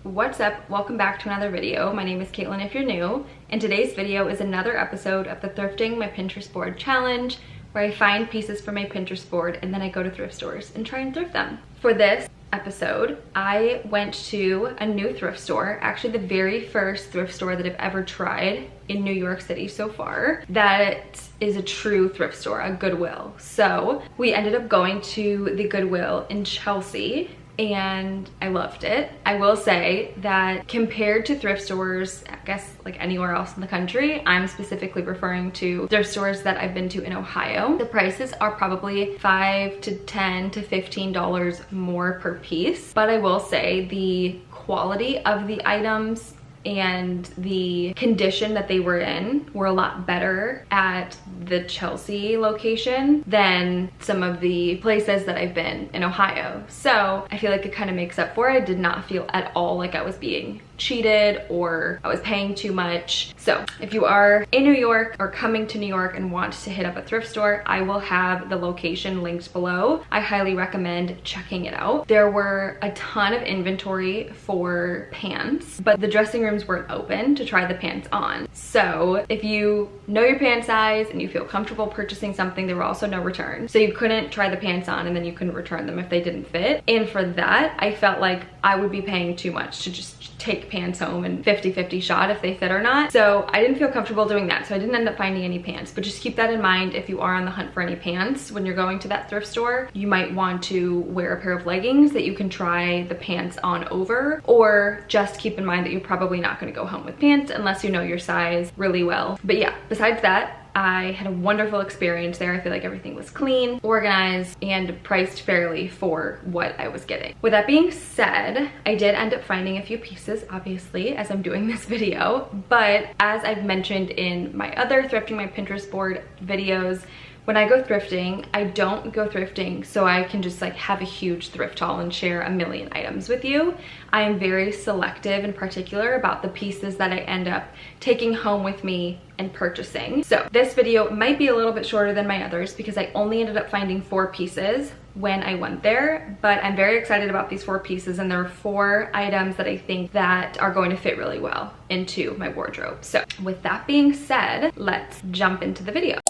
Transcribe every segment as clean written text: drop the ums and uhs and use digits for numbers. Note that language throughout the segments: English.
What's up? Welcome back to another video. My name is Caitlin if you're new, and today's video is another episode of the Thrifting My Pinterest Board Challenge, where I find pieces from my Pinterest board and then I go to thrift stores and try and thrift them. For this episode, I went to a new thrift store, actually the very first thrift store that I've ever tried in New York City so far, that is a true thrift store, a Goodwill. So we ended up going to the Goodwill in Chelsea, and I loved it. I will say that compared to thrift stores, I guess like anywhere else in the country, I'm specifically referring to thrift stores that I've been to in Ohio, the prices are probably $5 to $10 to $15 more per piece. But I will say the quality of the items and the condition that they were in were a lot better at the Chelsea location than some of the places that I've been in Ohio. So I feel like it kind of makes up for it. I did not feel at all like I was being cheated or I was paying too much. So if you are in New York or coming to New York and want to hit up a thrift store, I will have the location linked below. I highly recommend checking it out. There were a ton of inventory for pants, but the dressing rooms weren't open to try the pants on. So if you know your pant size and you feel comfortable purchasing something, there were also no returns. So you couldn't try the pants on and then you couldn't return them if they didn't fit. And for that, I felt like I would be paying too much to just take pants home and 50-50 shot if they fit or not. So I didn't feel comfortable doing that. So I didn't end up finding any pants, but just keep that in mind if you are on the hunt for any pants. When you're going to that thrift store, you might want to wear a pair of leggings that you can try the pants on over, or just keep in mind that you're probably not going to go home with pants unless you know your size really well. But yeah, besides that, I had a wonderful experience there. I feel like everything was clean, organized, and priced fairly for what I was getting. With that being said, I did end up finding a few pieces, obviously, as I'm doing this video, but as I've mentioned in my other Thrifting My Pinterest Board videos, when I go thrifting, I don't go thrifting so I can just like have a huge thrift haul and share a million items with you. I am very selective and particular about the pieces that I end up taking home with me and purchasing. So this video might be a little bit shorter than my others because I only ended up finding 4 pieces when I went there, but I'm very excited about these 4 pieces, and there are 4 items that I think that are going to fit really well into my wardrobe. So with that being said, let's jump into the video.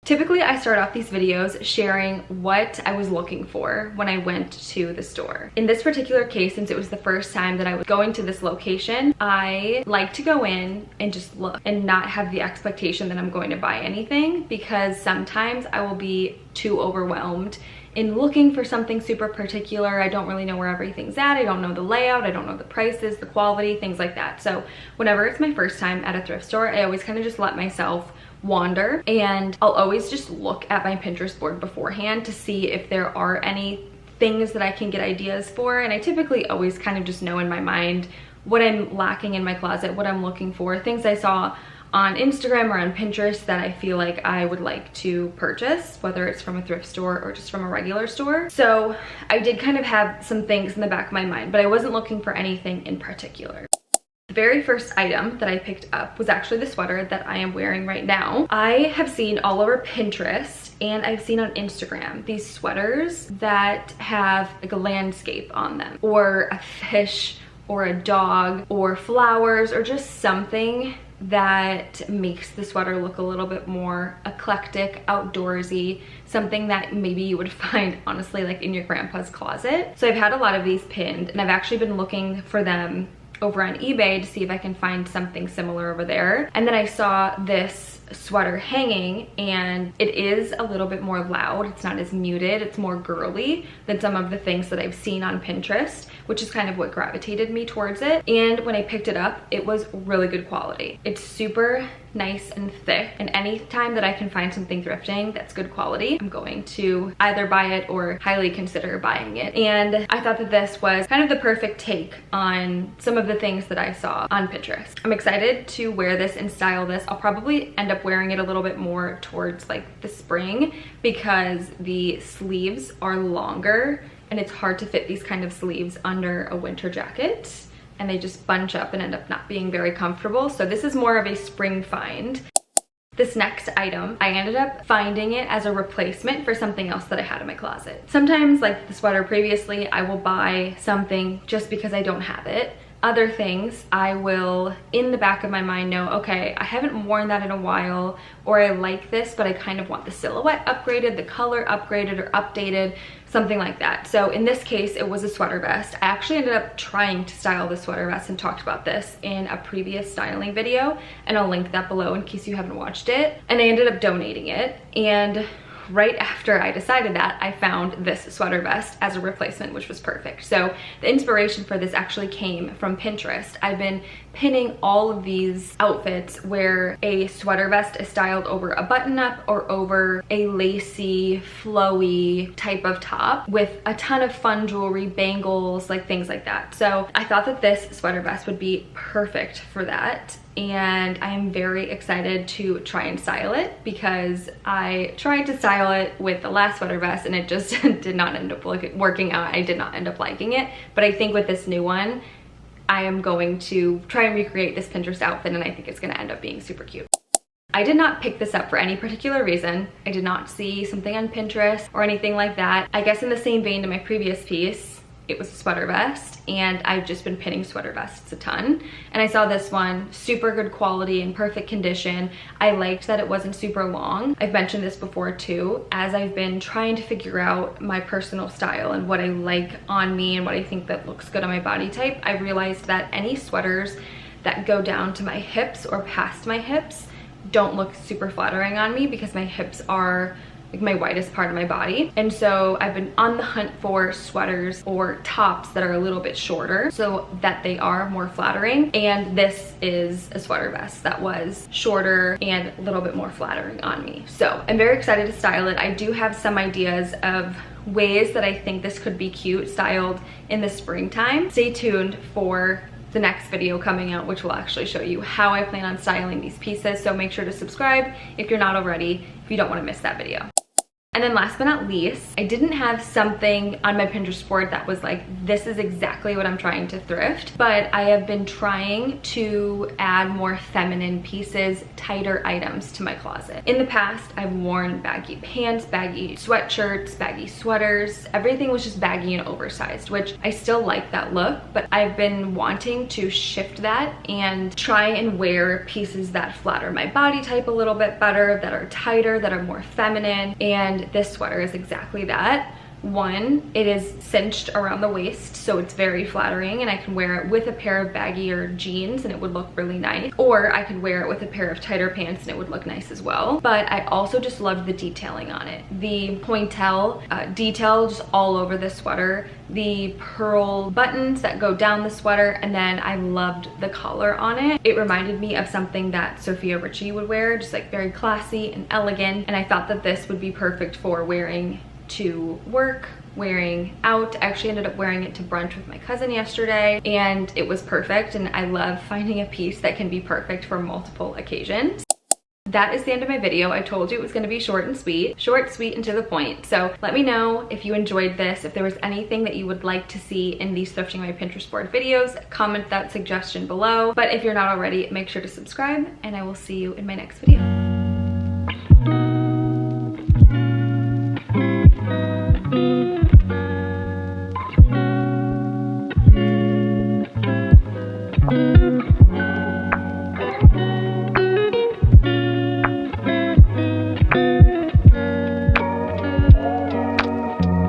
Typically, I start off these videos sharing what I was looking for when I went to the store. In this particular case, since it was the first time that I was going to this location, I like to go in and just look and not have the expectation that I'm going to buy anything, because sometimes I will be too overwhelmed in looking for something super particular. I don't really know where everything's at. I don't know the layout. I don't know the prices, the quality, things like that. So whenever it's my first time at a thrift store, I always kind of just let myself wander, and I'll always just look at my Pinterest board beforehand to see if there are any things that I can get ideas for. And I typically always kind of just know in my mind what I'm lacking in my closet, what I'm looking for, things I saw on Instagram or on Pinterest that I feel like I would like to purchase, whether it's from a thrift store or just from a regular store. So I did kind of have some things in the back of my mind, but I wasn't looking for anything in particular. The very first item that I picked up was actually the sweater that I am wearing right now. I have seen all over Pinterest and I've seen on Instagram these sweaters that have like a landscape on them, or a fish or a dog or flowers, or just something that makes the sweater look a little bit more eclectic, outdoorsy, something that maybe you would find honestly like in your grandpa's closet. So I've had a lot of these pinned, and I've actually been looking for them over on eBay to see if I can find something similar over there. And then I saw this sweater hanging, and it is a little bit more loud. It's not as muted. It's more girly than some of the things that I've seen on Pinterest, which is kind of what gravitated me towards it. And when I picked it up, it was really good quality. It's super nice and thick, and anytime that I can find something thrifting that's good quality, I'm going to either buy it or highly consider buying it. And I thought that this was kind of the perfect take on some of the things that I saw on Pinterest. I'm excited to wear this and style this. I'll probably end up wearing it a little bit more towards like the spring, because the sleeves are longer and it's hard to fit these kind of sleeves under a winter jacket, and they just bunch up and end up not being very comfortable. So this is more of a spring find. This next item, I ended up finding it as a replacement for something else that I had in my closet. Sometimes, like the sweater previously, I will buy something just because I don't have it. other things, I will in the back of my mind know, okay, I haven't worn that in a while, or I like this but I kind of want the silhouette upgraded, the color upgraded or updated, something like that. So in this case, it was a sweater vest. I actually ended up trying to style the sweater vest and talked about this in a previous styling video, and I'll link that below in case you haven't watched it. And I ended up donating it, and right after I decided that, I found this sweater vest as a replacement, which was perfect. So the inspiration for this actually came from Pinterest. I've been pinning all of these outfits where a sweater vest is styled over a button-up or over a lacy, flowy type of top with a ton of fun jewelry, bangles, like things like that. So I thought that this sweater vest would be perfect for that. And I'm very excited to try and style it because I tried to style it with the last sweater vest and it just did not end up working out. I did not end up liking it, but I think with this new one, I am going to try and recreate this Pinterest outfit, and I think it's gonna end up being super cute. I did not pick this up for any particular reason. I did not see something on Pinterest or anything like that. I guess in the same vein to my previous piece, it was a sweater vest, and I've just been pinning sweater vests a ton. And I saw this one, super good quality and perfect condition. I liked that it wasn't super long. I've mentioned this before too, as I've been trying to figure out my personal style and what I like on me and what I think that looks good on my body type. I realized that any sweaters that go down to my hips or past my hips don't look super flattering on me because my hips are like my widest part of my body. And so I've been on the hunt for sweaters or tops that are a little bit shorter so that they are more flattering. And this is a sweater vest that was shorter and a little bit more flattering on me. So I'm very excited to style it. I do have some ideas of ways that I think this could be cute styled in the springtime. Stay tuned for the next video coming out, which will actually show you how I plan on styling these pieces. So make sure to subscribe if you're not already, if you don't want to miss that video. And then last but not least, I didn't have something on my Pinterest board that was like, this is exactly what I'm trying to thrift, but I have been trying to add more feminine pieces, tighter items to my closet. In the past, I've worn baggy pants, baggy sweatshirts, baggy sweaters. Everything was just baggy and oversized, which I still like that look, but I've been wanting to shift that and try and wear pieces that flatter my body type a little bit better, that are tighter, that are more feminine. And this sweater is exactly that. One, it is cinched around the waist, so it's very flattering, and I can wear it with a pair of baggier jeans and it would look really nice. Or I could wear it with a pair of tighter pants and it would look nice as well. But I also just loved the detailing on it. The pointelle detail just all over the sweater, the pearl buttons that go down the sweater, and then I loved the collar on it. It reminded me of something that Sophia Richie would wear, just like very classy and elegant, and I thought that this would be perfect for wearing to work, wearing out. I actually ended up wearing it to brunch with my cousin yesterday, and it was perfect, and I love finding a piece that can be perfect for multiple occasions. That is the end of my video. I told you it was going to be short, sweet, and to the point. So let me know if you enjoyed this, if there was anything that you would like to see in these Thrifting My Pinterest Board videos. Comment that suggestion below. But if you're not already, make sure to subscribe, and I will see you in my next video.